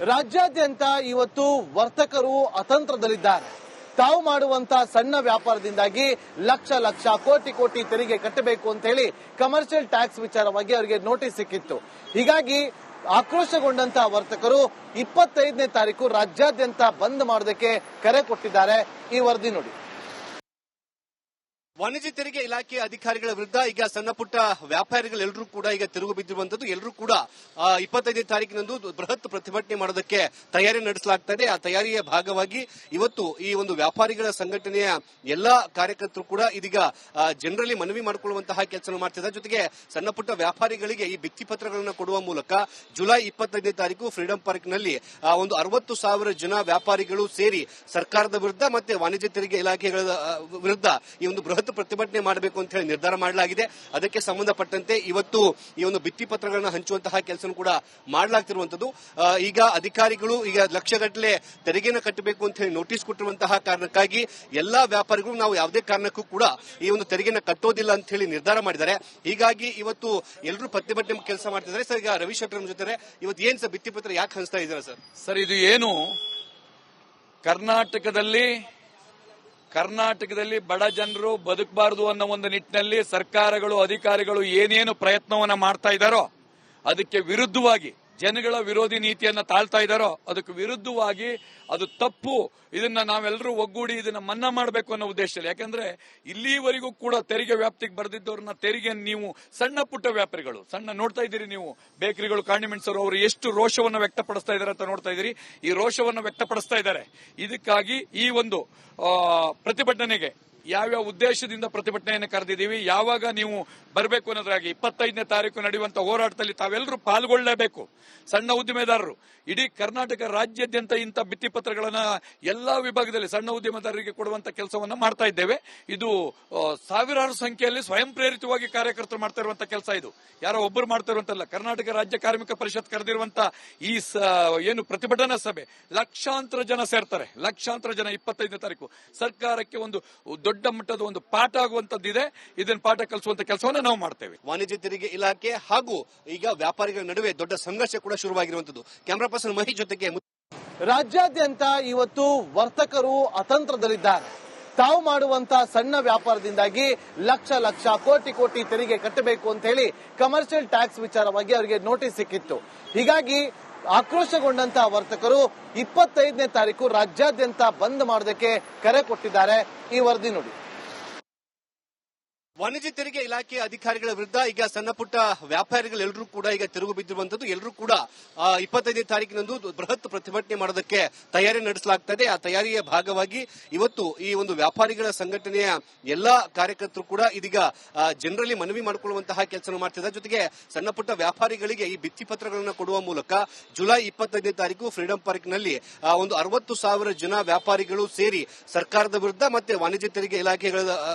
ರಾಜ್ಯಾದ್ಯಂತ ಇವತ್ತು ವರ್ತಕರು ಅತಂತ್ರದಲ್ಲಿದ್ದಾರೆ. ತಾವು ಮಾಡುವಂತ ಸಣ್ಣ ವ್ಯಾಪಾರದಿಂದಾಗಿ ಲಕ್ಷ ಲಕ್ಷ ಕೋಟಿ ಕೋಟಿ ತೆರಿಗೆ ಕಟ್ಟಬೇಕು ಅಂತ ಹೇಳಿ ಕಮರ್ಷಿಯಲ್ ಟ್ಯಾಕ್ಸ್ ವಿಚಾರವಾಗಿ ಅವರಿಗೆ ನೋಟಿಸ್ ಸಿಕ್ಕಿತ್ತು. ಹೀಗಾಗಿ ಆಕ್ರೋಶಗೊಂಡಂತಹ ವರ್ತಕರು 25ನೇ ತಾರೀಕು ರಾಜ್ಯಾದ್ಯಂತ ಬಂದ್ ಮಾಡೋದಕ್ಕೆ ಕರೆ ಕೊಟ್ಟಿದ್ದಾರೆ. ಈ ವರದಿ ನೋಡಿ. ವಾಣಿಜ್ಯ ತೆರಿಗೆ ಇಲಾಖೆ ಅಧಿಕಾರಿಗಳ ವಿರುದ್ಧ ಈಗ ಸಣ್ಣ ಪುಟ್ಟ ವ್ಯಾಪಾರಿಗಳೆಲ್ಲರೂ ಕೂಡ ಈಗ ತಿರುಗು ಬಿದ್ದಿರುವಂತದ್ದು. ಎಲ್ಲರೂ ಕೂಡ 25ನೇ ತಾರೀಕಿನಂದು ಬೃಹತ್ ಪ್ರತಿಭಟನೆ ಮಾಡೋದಕ್ಕೆ ತಯಾರಿ ನಡೆಸಲಾಗ್ತಾ ಇದೆ. ಆ ತಯಾರಿಯ ಭಾಗವಾಗಿ ಇವತ್ತು ಈ ಒಂದು ವ್ಯಾಪಾರಿಗಳ ಸಂಘಟನೆಯ ಎಲ್ಲಾ ಕಾರ್ಯಕರ್ತರು ಕೂಡ ಇದೀಗ ಜನರಲ್ಲಿ ಮನವಿ ಮಾಡಿಕೊಳ್ಳುವಂತಹ ಕೆಲಸ ಮಾಡ್ತಿದ್ದಾರೆ. ಜೊತೆಗೆ ಸಣ್ಣ ಪುಟ್ಟ ವ್ಯಾಪಾರಿಗಳಿಗೆ ಈ ಭಿತ್ತಿ ಪತ್ರಗಳನ್ನು ಕೊಡುವ ಮೂಲಕ ಜುಲೈ 25ನೇ ತಾರೀಕು ಫ್ರೀಡಂ ಪಾರ್ಕ್ ನಲ್ಲಿ ಒಂದು 60,000 ಜನ ವ್ಯಾಪಾರಿಗಳು ಸೇರಿ ಸರ್ಕಾರದ ವಿರುದ್ಧ ಮತ್ತೆ ವಾಣಿಜ್ಯ ತೆರಿಗೆ ಇಲಾಖೆಗಳ ವಿರುದ್ಧ ಈ ಒಂದು ಬೃಹತ್ ಪ್ರತಿಭಟನೆ ಮಾಡಬೇಕು ಅಂತ ಹೇಳಿ ನಿರ್ಧಾರ ಮಾಡಲಾಗಿದೆ. ಅದಕ್ಕೆ ಸಂಬಂಧಪಟ್ಟಂತೆ ಇವತ್ತು ಈ ಒಂದು ಭಿತ್ತಿ ಪತ್ರಗಳನ್ನು ಹಂಚುವಂತಹ ಕೆಲಸ ಕೂಡ ಮಾಡಲಾಗ್ತಿರುವಂತದ್ದು. ಈಗ ಅಧಿಕಾರಿಗಳು ಈಗ ಲಕ್ಷಗಟ್ಟಲೆ ತೆರಿಗೆನ ಕಟ್ಟಬೇಕು ಅಂತ ಹೇಳಿ ನೋಟಿಸ್ ಕೊಟ್ಟಿರುವಂತಹ ಕಾರಣಕ್ಕಾಗಿ ಎಲ್ಲಾ ವ್ಯಾಪಾರಿಗಳು ನಾವು ಯಾವುದೇ ಕಾರಣಕ್ಕೂ ಕೂಡ ಈ ಒಂದು ತೆರಿಗೆನ ಕಟ್ಟೋದಿಲ್ಲ ಅಂತ ಹೇಳಿ ನಿರ್ಧಾರ ಮಾಡಿದ್ದಾರೆ. ಹೀಗಾಗಿ ಇವತ್ತು ಎಲ್ಲರೂ ಪ್ರತಿಭಟನೆ ಕೆಲಸ ಮಾಡ್ತಿದ್ದಾರೆ. ಸರ್, ಈಗ ರವಿ ಶೆಟ್ಟರ್ ಜೊತೆ ಇವತ್ತು ಏನ್ ಸರ್ ಭಿತ್ತಿ ಪತ್ರ ಯಾಕೆ ಹಂಚ್ತಾ ಇದ್ದಾರೆ ಸರ್? ಸರ್, ಇದು ಏನು ಕರ್ನಾಟಕದಲ್ಲಿ ಬಡ ಜನರು ಬದುಕಬಾರದು ಅನ್ನೋ ಒಂದು ನಿಟ್ಟಿನಲ್ಲಿ ಸರ್ಕಾರಗಳು ಅಧಿಕಾರಿಗಳು ಏನೇನು ಪ್ರಯತ್ನವನ್ನ ಮಾಡ್ತಾ ಇದ್ದಾರೋ ಅದಕ್ಕೆ ವಿರುದ್ಧವಾಗಿ ಜನಗಳ ವಿರೋಧಿ ನೀತಿಯನ್ನ ತಾಳ್ತಾ ಇದ್ದಾರೋ ಅದಕ್ಕೆ ವಿರುದ್ಧವಾಗಿ ಅದು ತಪ್ಪು. ಇದನ್ನ ನಾವೆಲ್ಲರೂ ಒಗ್ಗೂಡಿ ಇದನ್ನ ಮನ್ನಾ ಮಾಡಬೇಕು ಅನ್ನೋ ಉದ್ದೇಶದಲ್ಲಿ. ಯಾಕಂದ್ರೆ ಇಲ್ಲಿವರೆಗೂ ಕೂಡ ತೆರಿಗೆ ವ್ಯಾಪ್ತಿಗೆ ಬರೆದಿದ್ದವ್ರನ್ನ ತೆರಿಗೆ ನೀವು ಸಣ್ಣ ಪುಟ್ಟ ವ್ಯಾಪಾರಿಗಳು ನೋಡ್ತಾ ಇದ್ದೀರಿ ನೀವು, ಬೇಕರಿಗಳು, ಕಾಂಡಿಮೆಂಟ್ಸ್ ಅವರು ಎಷ್ಟು ರೋಷವನ್ನು ವ್ಯಕ್ತಪಡಿಸ್ತಾ ಇದ್ದಾರೆ ಅಂತ ನೋಡ್ತಾ ಇದ್ದೀರಿ. ಈ ರೋಷವನ್ನು ವ್ಯಕ್ತಪಡಿಸ್ತಾ ಇದ್ದಾರೆ. ಇದಕ್ಕಾಗಿ ಈ ಒಂದು ಪ್ರತಿಭಟನೆಗೆ ಯಾವ್ಯಾವ ಉದ್ದೇಶದಿಂದ ಪ್ರತಿಭಟನೆಯನ್ನು ಕರೆದಿದ್ದೀವಿ, ಯಾವಾಗ ನೀವು ಬರಬೇಕು ಅನ್ನೋದ್ರಾಗಿ 25ನೇ ತಾರೀಕು ನಡೆಯುವಂತಹ ಹೋರಾಟದಲ್ಲಿ ತಾವೆಲ್ಲರೂ ಪಾಲ್ಗೊಳ್ಳಲೇಬೇಕು. ಸಣ್ಣ ಉದ್ದಿಮೆದಾರರು ಇಡೀ ಕರ್ನಾಟಕ ರಾಜ್ಯಾದ್ಯಂತ ಇಂಥ ಭಿತ್ತಿ ಪತ್ರಗಳನ್ನ ಎಲ್ಲಾ ವಿಭಾಗದಲ್ಲಿ ಸಣ್ಣ ಉದ್ಯಮದಾರರಿಗೆ ಕೊಡುವಂತ ಕೆಲಸವನ್ನ ಮಾಡ್ತಾ ಇದ್ದೇವೆ. ಇದು ಸಾವಿರಾರು ಸಂಖ್ಯೆಯಲ್ಲಿ ಸ್ವಯಂ ಪ್ರೇರಿತವಾಗಿ ಕಾರ್ಯಕರ್ತರು ಮಾಡ್ತಾ ಇರುವಂತಹ ಕೆಲಸ. ಇದು ಯಾರೋ ಒಬ್ಬರು ಮಾಡ್ತಾ ಇರುವಂತಲ್ಲ. ಕರ್ನಾಟಕ ರಾಜ್ಯ ಕಾರ್ಮಿಕ ಪರಿಷತ್ ಕರೆದಿರುವಂತ ಈ ಏನು ಪ್ರತಿಭಟನಾ ಸಭೆ ಲಕ್ಷಾಂತರ ಜನ ಸೇರ್ತಾರೆ. ಲಕ್ಷಾಂತರ ಜನ 25ನೇ ತಾರೀಕು ಸರ್ಕಾರಕ್ಕೆ ಒಂದು ದೊಡ್ಡ ಮಟ್ಟದ ಒಂದು ಪಾಠ ಆಗುವಂತದ್ದಿದೆ. ಇದನ್ನ ಪಾಠ ಕಲಿಸುವಂತ ಕೆಲಸವನ್ನ ನಾವು ಮಾಡ್ತೇವೆ. ವಾಣಿಜ್ಯ ತೆರಿಗೆ ಇಲಾಖೆ ಹಾಗೂ ಈಗ ವ್ಯಾಪಾರಿಗಳ ನಡುವೆ ದೊಡ್ಡ ಸಂಘರ್ಷ ಕೂಡ ಶುರುವಾಗಿರುವಂತದ್ದು. ಕ್ಯಾಮರಾ ಪರ್ಸನ್ ಮಹೇಶ್ ಜೊತೆಗೆ. ರಾಜ್ಯಾದ್ಯಂತ ಇವತ್ತು ವರ್ತಕರು ಅತಂತ್ರದಲ್ಲಿದ್ದಾರೆ. ತಾವು ಮಾಡುವಂತ ಸಣ್ಣ ವ್ಯಾಪಾರದಿಂದಾಗಿ ಲಕ್ಷ ಲಕ್ಷ ಕೋಟಿ ಕೋಟಿ ತೆರಿಗೆ ಕಟ್ಟಬೇಕು ಅಂತ ಹೇಳಿ ಕಮರ್ಷಿಯಲ್ ಟ್ಯಾಕ್ಸ್ ವಿಚಾರವಾಗಿ ಅವರಿಗೆ ನೋಟಿಸ್ ಸಿಕ್ಕಿತ್ತು. ಹೀಗಾಗಿ ಆಕ್ರೋಶಗೊಂಡಂತಹ ವರ್ತಕರು 25ನೇ ತಾರೀಕು ರಾಜ್ಯಾದ್ಯಂತ ಬಂದ್ ಮಾಡೋದಕ್ಕೆ ಕರೆ ಕೊಟ್ಟಿದ್ದಾರೆ. ಈ ವರದಿ ನೋಡಿ. ವಾಣಿಜ್ಯ ತೆರಿಗೆ ಇಲಾಖೆ ಅಧಿಕಾರಿಗಳ ವಿರುದ್ಧ ಈಗ ಸಣ್ಣ ಪುಟ್ಟ ವ್ಯಾಪಾರಿಗಳೆಲ್ಲರೂ ಕೂಡ ಈಗ ತಿರುಗು ಬಿದ್ದಿರುವಂತದ್ದು. ಎಲ್ಲರೂ ಕೂಡ 25ನೇ ತಾರೀಕಿನಂದು ಬೃಹತ್ ಪ್ರತಿಭಟನೆ ಮಾಡೋದಕ್ಕೆ ತಯಾರಿ ನಡೆಸಲಾಗ್ತಾ ಇದೆ. ಆ ತಯಾರಿಯ ಭಾಗವಾಗಿ ಇವತ್ತು ಈ ಒಂದು ವ್ಯಾಪಾರಿಗಳ ಸಂಘಟನೆಯ ಎಲ್ಲಾ ಕಾರ್ಯಕರ್ತರು ಕೂಡ ಇದೀಗ ಜನರಲ್ಲಿ ಮನವಿ ಮಾಡಿಕೊಳ್ಳುವಂತಹ ಕೆಲಸ ಮಾಡ್ತಿದ್ದಾರೆ. ಜೊತೆಗೆ ಸಣ್ಣ ಪುಟ್ಟ ವ್ಯಾಪಾರಿಗಳಿಗೆ ಈ ಭಿತ್ತಿ ಪತ್ರಗಳನ್ನು ಕೊಡುವ ಮೂಲಕ ಜುಲೈ 25ನೇ ತಾರೀಕು ಫ್ರೀಡಂ ಪಾರ್ಕ್ ನಲ್ಲಿ ಒಂದು 60,000 ಜನ ವ್ಯಾಪಾರಿಗಳು ಸೇರಿ ಸರ್ಕಾರದ ವಿರುದ್ಧ ಮತ್ತೆ ವಾಣಿಜ್ಯ ತೆರಿಗೆ ಇಲಾಖೆಗಳ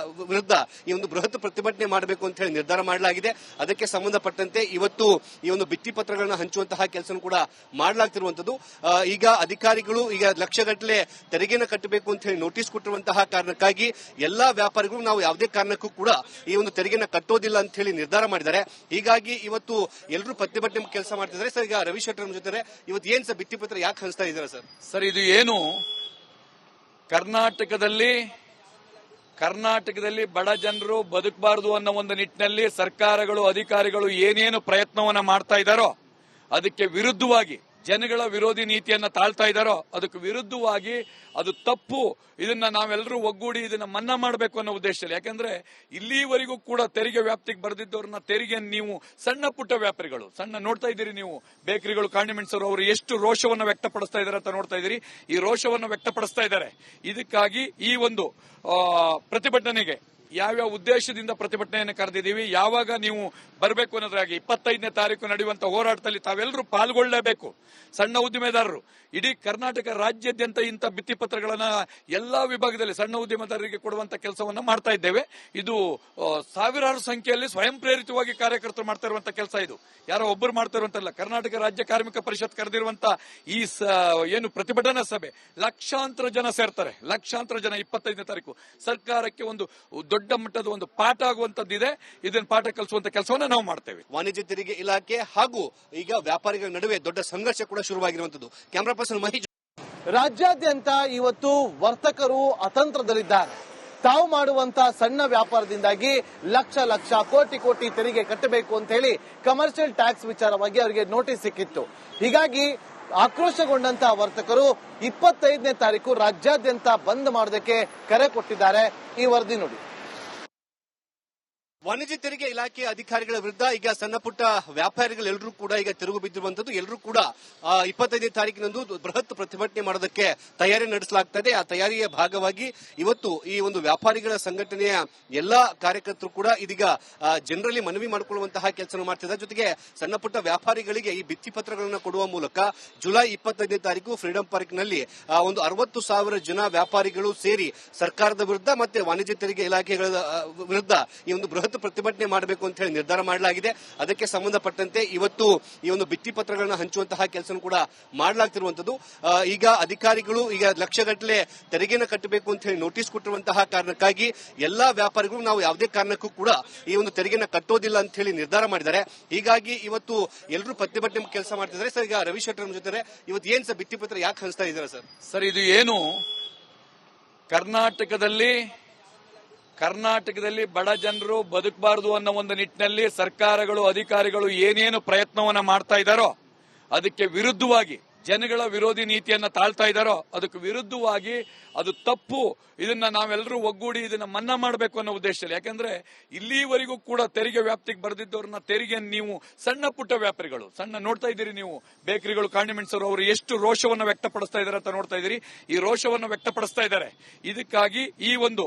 ವಿರುದ್ಧ ಈ ಒಂದು ಬೃಹತ್ ಪ್ರತಿಭಟನೆ ಮಾಡಬೇಕು ಅಂತ ಹೇಳಿ ನಿರ್ಧಾರ ಮಾಡಲಾಗಿದೆ. ಅದಕ್ಕೆ ಸಂಬಂಧಪಟ್ಟಂತೆ ಇವತ್ತು ಈ ಒಂದು ಭಿತ್ತಿ ಪತ್ರಗಳನ್ನು ಹಂಚುವಂತಹ ಕೆಲಸ ಕೂಡ ಮಾಡಲಾಗ್ತಿರುವಂತದ್ದು. ಈಗ ಅಧಿಕಾರಿಗಳು ಈಗ ಲಕ್ಷಗಟ್ಟಲೆ ತೆರಿಗೆನ ಕಟ್ಟಬೇಕು ಅಂತ ಹೇಳಿ ನೋಟಿಸ್ ಕೊಟ್ಟಿರುವಂತಹ ಕಾರಣಕ್ಕಾಗಿ ಎಲ್ಲಾ ವ್ಯಾಪಾರಿಗಳು ನಾವು ಯಾವುದೇ ಕಾರಣಕ್ಕೂ ಕೂಡ ಈ ಒಂದು ತೆರಿಗೆನ ಕಟ್ಟೋದಿಲ್ಲ ಅಂತ ಹೇಳಿ ನಿರ್ಧಾರ ಮಾಡಿದ್ದಾರೆ. ಹೀಗಾಗಿ ಇವತ್ತು ಎಲ್ಲರೂ ಪ್ರತಿಭಟನೆ ಕೆಲಸ ಮಾಡ್ತಿದ್ದಾರೆ. ಸರ್, ಈಗ ರವಿ ಶೆಟ್ಟರ್ ಜೊತೆ ಇವತ್ತು ಏನ್ ಸರ್ ಭಿತ್ತಿ ಪತ್ರ ಯಾಕೆ ಹಂಚ್ತಾ ಇದ್ದಾರೆ ಸರ್? ಸರ್, ಇದು ಏನು ಕರ್ನಾಟಕದಲ್ಲಿ ಬಡ ಜನರು ಬದುಕಬಾರದು ಅನ್ನೋ ಒಂದು ನಿಟ್ಟಿನಲ್ಲಿ ಸರ್ಕಾರಗಳು ಅಧಿಕಾರಿಗಳು ಏನೇನು ಪ್ರಯತ್ನವನ್ನ ಮಾಡ್ತಾ ಇದ್ದಾರೋ ಅದಕ್ಕೆ ವಿರುದ್ಧವಾಗಿ ಜನಗಳ ವಿರೋಧಿ ನೀತಿಯನ್ನ ತಾಳ್ತಾ ಇದ್ದಾರೋ ಅದಕ್ಕೆ ವಿರುದ್ಧವಾಗಿ ಅದು ತಪ್ಪು. ಇದನ್ನ ನಾವೆಲ್ಲರೂ ಒಗ್ಗೂಡಿ ಇದನ್ನ ಮನ್ನಾ ಮಾಡಬೇಕು ಅನ್ನೋ ಉದ್ದೇಶದಲ್ಲಿ. ಯಾಕಂದ್ರೆ ಇಲ್ಲಿವರೆಗೂ ಕೂಡ ತೆರಿಗೆ ವ್ಯಾಪ್ತಿಗೆ ಬರೆದಿದ್ದವ್ರನ್ನ ತೆರಿಗೆ ನೀವು ಸಣ್ಣ ಪುಟ್ಟ ವ್ಯಾಪಾರಿಗಳು ನೋಡ್ತಾ ಇದ್ದೀರಿ ನೀವು, ಬೇಕರಿಗಳು, ಕಾಂಡಿಮೆಂಟ್ಸ್ ಅವರು ಎಷ್ಟು ರೋಷವನ್ನು ವ್ಯಕ್ತಪಡಿಸ್ತಾ ಇದ್ದಾರೆ ಅಂತ ನೋಡ್ತಾ ಇದ್ದೀರಿ. ಈ ರೋಷವನ್ನು ವ್ಯಕ್ತಪಡಿಸ್ತಾ ಇದ್ದಾರೆ. ಇದಕ್ಕಾಗಿ ಈ ಒಂದು ಪ್ರತಿಭಟನೆಗೆ ಯಾವ್ಯಾವ ಉದ್ದೇಶದಿಂದ ಪ್ರತಿಭಟನೆಯನ್ನು ಕರೆದಿದ್ದೀವಿ, ಯಾವಾಗ ನೀವು ಬರಬೇಕು ಅನ್ನೋದ್ರಾಗಿ 25ನೇ ತಾರೀಕು ನಡೆಯುವಂತಹ ಹೋರಾಟದಲ್ಲಿ ತಾವೆಲ್ಲರೂ ಪಾಲ್ಗೊಳ್ಳಲೇಬೇಕು. ಸಣ್ಣ ಉದ್ದಿಮೆದಾರರು ಇಡೀ ಕರ್ನಾಟಕ ರಾಜ್ಯಾದ್ಯಂತ ಇಂಥ ಭಿತ್ತಿ ಪತ್ರಗಳನ್ನ ಎಲ್ಲಾ ವಿಭಾಗದಲ್ಲಿ ಸಣ್ಣ ಉದ್ಯಮದಾರರಿಗೆ ಕೊಡುವಂತ ಕೆಲಸವನ್ನ ಮಾಡ್ತಾ ಇದ್ದೇವೆ. ಇದು ಸಾವಿರಾರು ಸಂಖ್ಯೆಯಲ್ಲಿ ಸ್ವಯಂ ಪ್ರೇರಿತವಾಗಿ ಕಾರ್ಯಕರ್ತರು ಮಾಡ್ತಾ ಇರುವಂತಹ ಕೆಲಸ. ಇದು ಯಾರೋ ಒಬ್ಬರು ಮಾಡ್ತಾ ಇರುವಂತಲ್ಲ. ಕರ್ನಾಟಕ ರಾಜ್ಯ ಕಾರ್ಮಿಕ ಪರಿಷತ್ ಕರೆದಿರುವಂತ ಈ ಏನು ಪ್ರತಿಭಟನಾ ಸಭೆ ಲಕ್ಷಾಂತರ ಜನ ಸೇರ್ತಾರೆ. ಲಕ್ಷಾಂತರ ಜನ 25ನೇ ತಾರೀಕು ಸರ್ಕಾರಕ್ಕೆ ಒಂದು ದೊಡ್ಡ ಮಟ್ಟದ ಒಂದು ಪಾಠ ಆಗುವಂತದ್ದಿದೆ. ಇದನ್ನ ಪಾಠ ಕಲಿಸುವಂತ ಕೆಲಸವನ್ನ ನಾವು ಮಾಡ್ತೇವೆ. ವಾಣಿಜ್ಯ ತೆರಿಗೆ ಇಲಾಖೆ ಹಾಗೂ ಈಗ ವ್ಯಾಪಾರಿಗಳ ನಡುವೆ ದೊಡ್ಡ ಸಂಘರ್ಷ ಕೂಡ ಶುರುವಾಗಿರುವಂತದ್ದು. Camera person Mahesh. ರಾಜ್ಯಾದ್ಯಂತ ಇವತ್ತು ವರ್ತಕರು ಅತಂತ್ರದಲ್ಲಿದ್ದಾರೆ. ತಾವು ಮಾಡುವಂತಹ ಸಣ್ಣ ವ್ಯಾಪಾರದಿಂದಾಗಿ ಲಕ್ಷ ಲಕ್ಷ ಕೋಟಿ ಕೋಟಿ ತೆರಿಗೆ ಕಟ್ಟಬೇಕು ಅಂತ ಹೇಳಿ ಕಮರ್ಷಿಯಲ್ ಟ್ಯಾಕ್ಸ್ ವಿಚಾರವಾಗಿ ಅವರಿಗೆ ನೋಟಿಸ್ ಸಿಕ್ಕಿತ್ತು. ಹೀಗಾಗಿ ಆಕ್ರೋಶಗೊಂಡಂತಹ ವರ್ತಕರು 25ನೇ ತಾರೀಕು ರಾಜ್ಯಾದ್ಯಂತ ಬಂದ್ ಮಾಡೋದಕ್ಕೆ ಕರೆ ಕೊಟ್ಟಿದ್ದಾರೆ. ಈ ವರದಿ ನೋಡಿ. ವಾಣಿಜ್ಯ ತೆರಿಗೆ ಇಲಾಖೆ ಅಧಿಕಾರಿಗಳ ವಿರುದ್ಧ ಈಗ ಸಣ್ಣ ಪುಟ್ಟ ವ್ಯಾಪಾರಿಗಳೆಲ್ಲರೂ ಕೂಡ ಈಗ ತಿರುಗು ಬಿದ್ದಿರುವಂತದ್ದು. ಎಲ್ಲರೂ ಕೂಡ 25ನೇ ತಾರೀಕಿನಂದು ಬೃಹತ್ ಪ್ರತಿಭಟನೆ ಮಾಡೋದಕ್ಕೆ ತಯಾರಿ ನಡೆಸಲಾಗ್ತದೆ. ಆ ತಯಾರಿಯ ಭಾಗವಾಗಿ ಇವತ್ತು ಈ ಒಂದು ವ್ಯಾಪಾರಿಗಳ ಸಂಘಟನೆಯ ಎಲ್ಲಾ ಕಾರ್ಯಕರ್ತರು ಕೂಡ ಇದೀಗ ಜನರಲ್ಲಿ ಮನವಿ ಮಾಡಿಕೊಳ್ಳುವಂತಹ ಕೆಲಸ ಮಾಡ್ತಿದ್ದಾರೆ. ಜೊತೆಗೆ ಸಣ್ಣ ಪುಟ್ಟ ವ್ಯಾಪಾರಿಗಳಿಗೆ ಈ ಭಿತ್ತಿ ಪತ್ರಗಳನ್ನು ಕೊಡುವ ಮೂಲಕ ಜುಲೈ 25ನೇ ತಾರೀಕು ಫ್ರೀಡಂ ಪಾರ್ಕ್ನಲ್ಲಿ ಒಂದು 60,000 ಜನ ವ್ಯಾಪಾರಿಗಳು ಸೇರಿ ಸರ್ಕಾರದ ವಿರುದ್ಧ ಮತ್ತೆ ವಾಣಿಜ್ಯ ತೆರಿಗೆ ಇಲಾಖೆಗಳ ವಿರುದ್ಧ ಈ ಒಂದು ಬೃಹತ್ ಪ್ರತಿಭಟನೆ ಮಾಡಬೇಕು ಅಂತ ಹೇಳಿ ನಿರ್ಧಾರ ಮಾಡಲಾಗಿದೆ. ಅದಕ್ಕೆ ಸಂಬಂಧಪಟ್ಟಂತೆ ಇವತ್ತು ಈ ಒಂದು ಭಿತ್ತಿ ಪತ್ರಗಳನ್ನು ಹಂಚುವಂತಹ ಕೆಲಸ ಕೂಡ ಮಾಡಲಾಗ್ತಿರುವಂತದ್ದು. ಈಗ ಅಧಿಕಾರಿಗಳು ಈಗ ಲಕ್ಷಗಟ್ಟಲೆ ತೆರಿಗೆನ ಕಟ್ಟಬೇಕು ಅಂತ ಹೇಳಿ ನೋಟಿಸ್ ಕೊಟ್ಟಿರುವಂತಹ ಕಾರಣಕ್ಕಾಗಿ ಎಲ್ಲಾ ವ್ಯಾಪಾರಿಗಳು ನಾವು ಯಾವುದೇ ಕಾರಣಕ್ಕೂ ಕೂಡ ಈ ಒಂದು ತೆರಿಗೆನ ಕಟ್ಟೋದಿಲ್ಲ ಅಂತ ಹೇಳಿ ನಿರ್ಧಾರ ಮಾಡಿದ್ದಾರೆ. ಹೀಗಾಗಿ ಇವತ್ತು ಎಲ್ಲರೂ ಪ್ರತಿಭಟನೆ ಕೆಲಸ ಮಾಡ್ತಿದ್ದಾರೆ. ಸರ್, ಈಗ ರವಿ ಶೆಟ್ಟರ್ ಜೊತೆ ಇವತ್ತು ಏನ್ ಸರ್ ಭಿತ್ತಿ ಪತ್ರ ಯಾಕೆ ಹಂಚ್ತಾ ಇದ್ದಾರೆ ಸರ್? ಸರ್, ಇದು ಏನು ಕರ್ನಾಟಕದಲ್ಲಿ ಬಡ ಜನರು ಬದುಕಬಾರದು ಅನ್ನೋ ಒಂದು ನಿಟ್ಟಿನಲ್ಲಿ ಸರ್ಕಾರಗಳು ಅಧಿಕಾರಿಗಳು ಏನೇನು ಪ್ರಯತ್ನವನ್ನ ಮಾಡ್ತಾ ಇದ್ದಾರೋ ಅದಕ್ಕೆ ವಿರುದ್ಧವಾಗಿ ಜನಗಳ ವಿರೋಧಿ ನೀತಿಯನ್ನ ತಾಳ್ತಾ ಇದ್ದಾರೋ ಅದಕ್ಕೆ ವಿರುದ್ಧವಾಗಿ ಅದು ತಪ್ಪು. ಇದನ್ನ ನಾವೆಲ್ಲರೂ ಒಗ್ಗೂಡಿ ಇದನ್ನ ಮನ್ನಾ ಮಾಡಬೇಕು ಅನ್ನೋ ಉದ್ದೇಶದಲ್ಲಿ. ಯಾಕಂದ್ರೆ ಇಲ್ಲಿವರೆಗೂ ಕೂಡ ತೆರಿಗೆ ವ್ಯಾಪ್ತಿಗೆ ಬರೆದಿದ್ದವ್ರನ್ನ ತೆರಿಗೆ ನೀವು ಸಣ್ಣ ಪುಟ್ಟ ವ್ಯಾಪಾರಿಗಳು ನೋಡ್ತಾ ಇದ್ದೀರಿ ನೀವು, ಬೇಕರಿಗಳು, ಕಾಂಡಿಮೆಂಟ್ಸ್ ಅವರು ಎಷ್ಟು ರೋಷವನ್ನು ವ್ಯಕ್ತಪಡಿಸ್ತಾ ಇದ್ದಾರೆ ಅಂತ ನೋಡ್ತಾ ಇದ್ದೀರಿ. ಈ ರೋಷವನ್ನು ವ್ಯಕ್ತಪಡಿಸ್ತಾ ಇದ್ದಾರೆ. ಇದಕ್ಕಾಗಿ ಈ ಒಂದು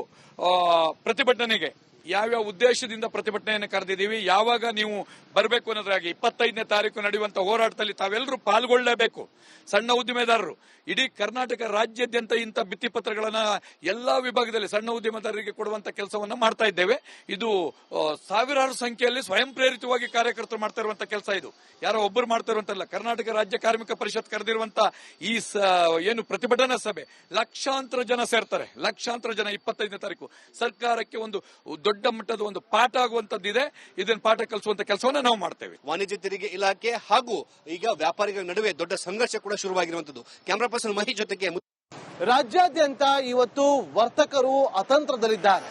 ಪ್ರತಿಭಟನೆಗೆ ಯಾವ್ಯಾವ ಉದ್ದೇಶದಿಂದ ಪ್ರತಿಭಟನೆಯನ್ನು ಕರೆದಿದ್ದೀವಿ, ಯಾವಾಗ ನೀವು ಬರಬೇಕು ಅನ್ನೋದ್ರಾಗಿ 25ನೇ ತಾರೀಕು ನಡೆಯುವಂತಹ ಹೋರಾಟದಲ್ಲಿ ತಾವೆಲ್ಲರೂ ಪಾಲ್ಗೊಳ್ಳಲೇಬೇಕು. ಸಣ್ಣ ಉದ್ದಿಮೆದಾರರು ಇಡೀ ಕರ್ನಾಟಕ ರಾಜ್ಯಾದ್ಯಂತ ಇಂಥ ಭಿತ್ತಿ ಪತ್ರಗಳನ್ನ ಎಲ್ಲಾ ವಿಭಾಗದಲ್ಲಿ ಸಣ್ಣ ಉದ್ಯಮದಾರರಿಗೆ ಕೊಡುವಂತ ಕೆಲಸವನ್ನ ಮಾಡ್ತಾ ಇದ್ದೇವೆ. ಇದು ಸಾವಿರಾರು ಸಂಖ್ಯೆಯಲ್ಲಿ ಸ್ವಯಂ ಪ್ರೇರಿತವಾಗಿ ಕಾರ್ಯಕರ್ತರು ಮಾಡ್ತಾ ಇರುವಂತಹ ಕೆಲಸ. ಇದು ಯಾರೋ ಒಬ್ಬರು ಮಾಡ್ತಾ ಇರುವಂತಲ್ಲ. ಕರ್ನಾಟಕ ರಾಜ್ಯ ಕಾರ್ಮಿಕ ಪರಿಷತ್ ಕರೆದಿರುವಂತ ಈ ಏನು ಪ್ರತಿಭಟನಾ ಸಭೆ ಲಕ್ಷಾಂತರ ಜನ ಸೇರ್ತಾರೆ. ಲಕ್ಷಾಂತರ ಜನ 25ನೇ ತಾರೀಕು ಸರ್ಕಾರಕ್ಕೆ ಒಂದು ದೊಡ್ಡ ಮಟ್ಟದ ಒಂದು ಪಾಠ ಆಗುವಂತದ್ದಿದೆ. ಇದನ್ನ ಪಾಠ ಕಲಿಸುವಂತ ಕೆಲಸವನ್ನ ನಾವು ಮಾಡ್ತೇವೆ. ವಾಣಿಜ್ಯ ತೆರಿಗೆ ಇಲಾಖೆ ಹಾಗೂ ಈಗ ವ್ಯಾಪಾರಿಗಳ ನಡುವೆ ದೊಡ್ಡ ಸಂಘರ್ಷ ಕೂಡ ಶುರುವಾಗಿರುವಂತದ್ದು. ಕ್ಯಾಮರಾ ಪರ್ಸನ್ ಮಹೇಶ್ ಜೊತೆಗೆ. ರಾಜ್ಯಾದ್ಯಂತ ಇವತ್ತು ವರ್ತಕರು ಅತಂತ್ರದಲ್ಲಿದ್ದಾರೆ.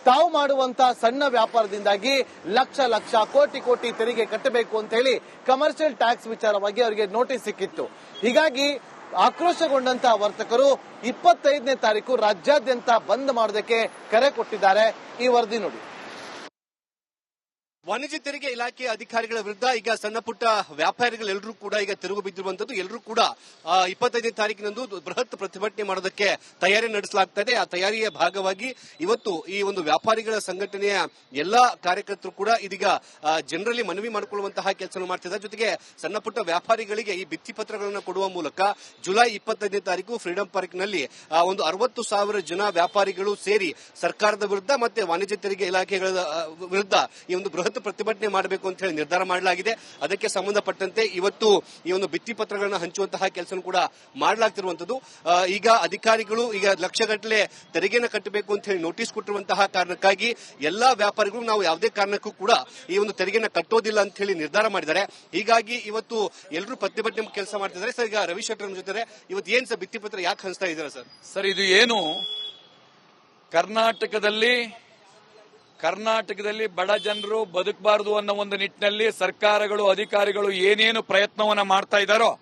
ತಾವು ಮಾಡುವಂತಹ ಸಣ್ಣ ವ್ಯಾಪಾರದಿಂದಾಗಿ ಲಕ್ಷ ಲಕ್ಷ ಕೋಟಿ ಕೋಟಿ ತೆರಿಗೆ ಕಟ್ಟಬೇಕು ಅಂತ ಹೇಳಿ ಕಮರ್ಷಿಯಲ್ ಟ್ಯಾಕ್ಸ್ ವಿಚಾರವಾಗಿ ಅವರಿಗೆ ನೋಟಿಸ್ ಸಿಕ್ಕಿತ್ತು. ಹೀಗಾಗಿ ಆಕ್ರೋಶಗೊಂಡಂತಹ ವರ್ತಕರು 25ನೇ ತಾರೀಕು ರಾಜ್ಯಾದ್ಯಂತ ಬಂದ್ ಮಾಡೋದಕ್ಕೆ ಕರೆ ಕೊಟ್ಟಿದ್ದಾರೆ. ಈ ವರದಿ ನೋಡಿ. ವಾಣಿಜ್ಯ ತೆರಿಗೆ ಇಲಾಖೆ ಅಧಿಕಾರಿಗಳ ವಿರುದ್ಧ ಈಗ ಸಣ್ಣ ಪುಟ್ಟ ವ್ಯಾಪಾರಿಗಳೆಲ್ಲರೂ ಕೂಡ ಈಗ ತಿರುಗು ಬಿದ್ದಿರುವಂತದ್ದು. ಎಲ್ಲರೂ ಕೂಡ 25ನೇ ತಾರೀಕಿನಂದು ಬೃಹತ್ ಪ್ರತಿಭಟನೆ ಮಾಡೋದಕ್ಕೆ ತಯಾರಿ ನಡೆಸಲಾಗ್ತದೆ. ಆ ತಯಾರಿಯ ಭಾಗವಾಗಿ ಇವತ್ತು ಈ ಒಂದು ವ್ಯಾಪಾರಿಗಳ ಸಂಘಟನೆಯ ಎಲ್ಲಾ ಕಾರ್ಯಕರ್ತರು ಕೂಡ ಇದೀಗ ಜನರಲ್ಲಿ ಮನವಿ ಮಾಡಿಕೊಳ್ಳುವಂತಹ ಕೆಲಸ ಮಾಡ್ತಿದ್ದಾರೆ. ಜೊತೆಗೆ ಸಣ್ಣ ಪುಟ್ಟ ವ್ಯಾಪಾರಿಗಳಿಗೆ ಈ ಭಿತ್ತಿ ಪತ್ರಗಳನ್ನು ಕೊಡುವ ಮೂಲಕ ಜುಲೈ 25ನೇ ತಾರೀಕು ಫ್ರೀಡಂ ಪಾರ್ಕ್ನಲ್ಲಿ ಒಂದು 60,000 ಜನ ವ್ಯಾಪಾರಿಗಳು ಸೇರಿ ಸರ್ಕಾರದ ವಿರುದ್ಧ ಮತ್ತೆ ವಾಣಿಜ್ಯ ತೆರಿಗೆ ಇಲಾಖೆಗಳ ವಿರುದ್ಧ ಈ ಒಂದು ಬೃಹತ್ ಪ್ರತಿಭಟನೆ ಮಾಡಬೇಕು ಅಂತ ಹೇಳಿ ನಿರ್ಧಾರ ಮಾಡಲಾಗಿದೆ. ಅದಕ್ಕೆ ಸಂಬಂಧಪಟ್ಟಂತೆ ಇವತ್ತು ಈ ಒಂದು ಭಿತ್ತಿ ಪತ್ರಗಳನ್ನು ಹಂಚುವಂತಹ ಕೆಲಸ ಕೂಡ ಮಾಡಲಾಗ್ತಿರುವಂತದ್ದು. ಈಗ ಅಧಿಕಾರಿಗಳು ಈಗ ಲಕ್ಷಗಟ್ಟಲೆ ತೆರಿಗೆನ ಕಟ್ಟಬೇಕು ಅಂತ ಹೇಳಿ ನೋಟಿಸ್ ಕೊಟ್ಟಿರುವಂತಹ ಕಾರಣಕ್ಕಾಗಿ ಎಲ್ಲಾ ವ್ಯಾಪಾರಿಗಳು ನಾವು ಯಾವುದೇ ಕಾರಣಕ್ಕೂ ಕೂಡ ಈ ಒಂದು ತೆರಿಗೆನ ಕಟ್ಟೋದಿಲ್ಲ ಅಂತ ಹೇಳಿ ನಿರ್ಧಾರ ಮಾಡಿದ್ದಾರೆ. ಹೀಗಾಗಿ ಇವತ್ತು ಎಲ್ಲರೂ ಪ್ರತಿಭಟನೆ ಕೆಲಸ ಮಾಡ್ತಿದ್ದಾರೆ. ಸರ್, ಈಗ ರವಿ ಶೆಟ್ಟರ್ ಜೊತೆ ಇವತ್ತು ಏನ್ ಸರ್ ಭಿತ್ತಿ ಪತ್ರ ಯಾಕೆ ಹಂಚ್ತಾ ಇದ್ದಾರೆ ಸರ್? ಸರ್, ಇದು ಏನು ಕರ್ನಾಟಕದಲ್ಲಿ ಬಡ ಜನರು ಬದುಕಬಾರದು ಅನ್ನೋ ಒಂದು ನಿಟ್ಟಿನಲ್ಲಿ ಸರ್ಕಾರಗಳು ಅಧಿಕಾರಿಗಳು ಏನೇನು ಪ್ರಯತ್ನವನ್ನ ಮಾಡ್ತಾ ಇದ್ದಾರೋ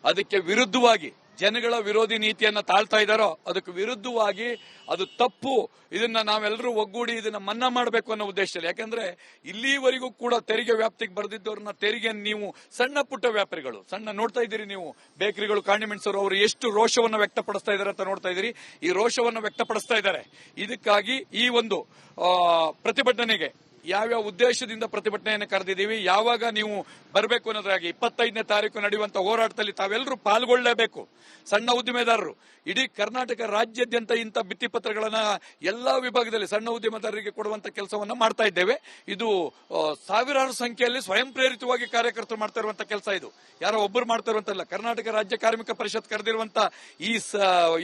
ಅದಕ್ಕೆ ವಿರುದ್ಧವಾಗಿ ಜನಗಳ ವಿರೋಧಿ ನೀತಿಯನ್ನ ತಾಳ್ತಾ ಇದ್ದಾರೋ ಅದಕ್ಕೆ ವಿರುದ್ಧವಾಗಿ ಅದು ತಪ್ಪು. ಇದನ್ನ ನಾವೆಲ್ಲರೂ ಒಗ್ಗೂಡಿ ಇದನ್ನ ಮನ್ನಾ ಮಾಡಬೇಕು ಅನ್ನೋ ಉದ್ದೇಶದಲ್ಲಿ. ಯಾಕಂದ್ರೆ ಇಲ್ಲಿವರೆಗೂ ಕೂಡ ತೆರಿಗೆ ವ್ಯಾಪ್ತಿಗೆ ಬರೆದಿದ್ದವ್ರನ್ನ ತೆರಿಗೆ ನೀವು ಸಣ್ಣ ಪುಟ್ಟ ವ್ಯಾಪಾರಿಗಳು ನೋಡ್ತಾ ಇದ್ದೀರಿ ನೀವು, ಬೇಕರಿಗಳು, ಕಾಂಡಿಮೆಂಟ್ಸ್ ಅವರು ಎಷ್ಟು ರೋಷವನ್ನು ವ್ಯಕ್ತಪಡಿಸ್ತಾ ಇದ್ದಾರೆ ಅಂತ ನೋಡ್ತಾ ಇದ್ದೀರಿ. ಈ ರೋಷವನ್ನು ವ್ಯಕ್ತಪಡಿಸ್ತಾ ಇದ್ದಾರೆ. ಇದಕ್ಕಾಗಿ ಈ ಒಂದು ಪ್ರತಿಭಟನೆಗೆ ಯಾವ್ಯಾವ ಉದ್ದೇಶದಿಂದ ಪ್ರತಿಭಟನೆಯನ್ನು ಕರೆದಿದ್ದೀವಿ, ಯಾವಾಗ ನೀವು ಬರಬೇಕು ಅನ್ನೋದ್ರಾಗಿ 25ನೇ ತಾರೀಕು ನಡೆಯುವಂತ ಹೋರಾಟದಲ್ಲಿ ತಾವೆಲ್ಲರೂ ಪಾಲ್ಗೊಳ್ಳಲೇಬೇಕು. ಸಣ್ಣ ಉದ್ದಿಮೆದಾರರು ಇಡೀ ಕರ್ನಾಟಕ ರಾಜ್ಯಾದ್ಯಂತ ಇಂಥ ಭಿತ್ತಿಪತ್ರಗಳನ್ನ ಎಲ್ಲಾ ವಿಭಾಗದಲ್ಲಿ ಸಣ್ಣ ಉದ್ಯಮದಾರರಿಗೆ ಕೊಡುವಂತ ಕೆಲಸವನ್ನ ಮಾಡ್ತಾ ಇದ್ದೇವೆ. ಇದು ಸಾವಿರಾರು ಸಂಖ್ಯೆಯಲ್ಲಿ ಸ್ವಯಂ ಪ್ರೇರಿತವಾಗಿ ಕಾರ್ಯಕರ್ತರು ಮಾಡ್ತಾ ಇರುವಂತ ಕೆಲಸ. ಇದು ಯಾರೋ ಒಬ್ಬರು ಮಾಡ್ತಾ ಇರುವಂತಲ್ಲ. ಕರ್ನಾಟಕ ರಾಜ್ಯ ಕಾರ್ಮಿಕ ಪರಿಷತ್ ಕರೆದಿರುವಂತ ಈ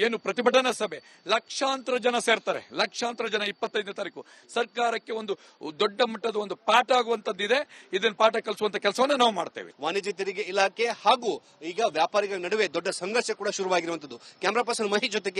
ಏನು ಪ್ರತಿಭಟನಾ ಸಭೆ ಲಕ್ಷಾಂತರ ಜನ ಸೇರ್ತಾರೆ. ಲಕ್ಷಾಂತರ ಜನ 25ನೇ ತಾರೀಕು ಸರ್ಕಾರಕ್ಕೆ ಒಂದು ದೊಡ್ಡ ಮಟ್ಟದ ಒಂದು ಪಾಠ ಆಗುವಂತದ್ದಿದೆ. ಇದನ್ನ ಪಾಠ ಕಲಿಸುವಂತ ಕೆಲಸವನ್ನ ನಾವು ಮಾಡ್ತೇವೆ. ವಾಣಿಜ್ಯ ತೆರಿಗೆ ಇಲಾಖೆ ಹಾಗೂ ಈಗ ವ್ಯಾಪಾರಿಗಳ ನಡುವೆ ದೊಡ್ಡ ಸಂಘರ್ಷ ಕೂಡ ಶುರುವಾಗಿರುವಂತದ್ದು. ಕ್ಯಾಮರಾ ಪರ್ಸನ್ ಮಹೇಶ್ ಜೊತೆಗೆ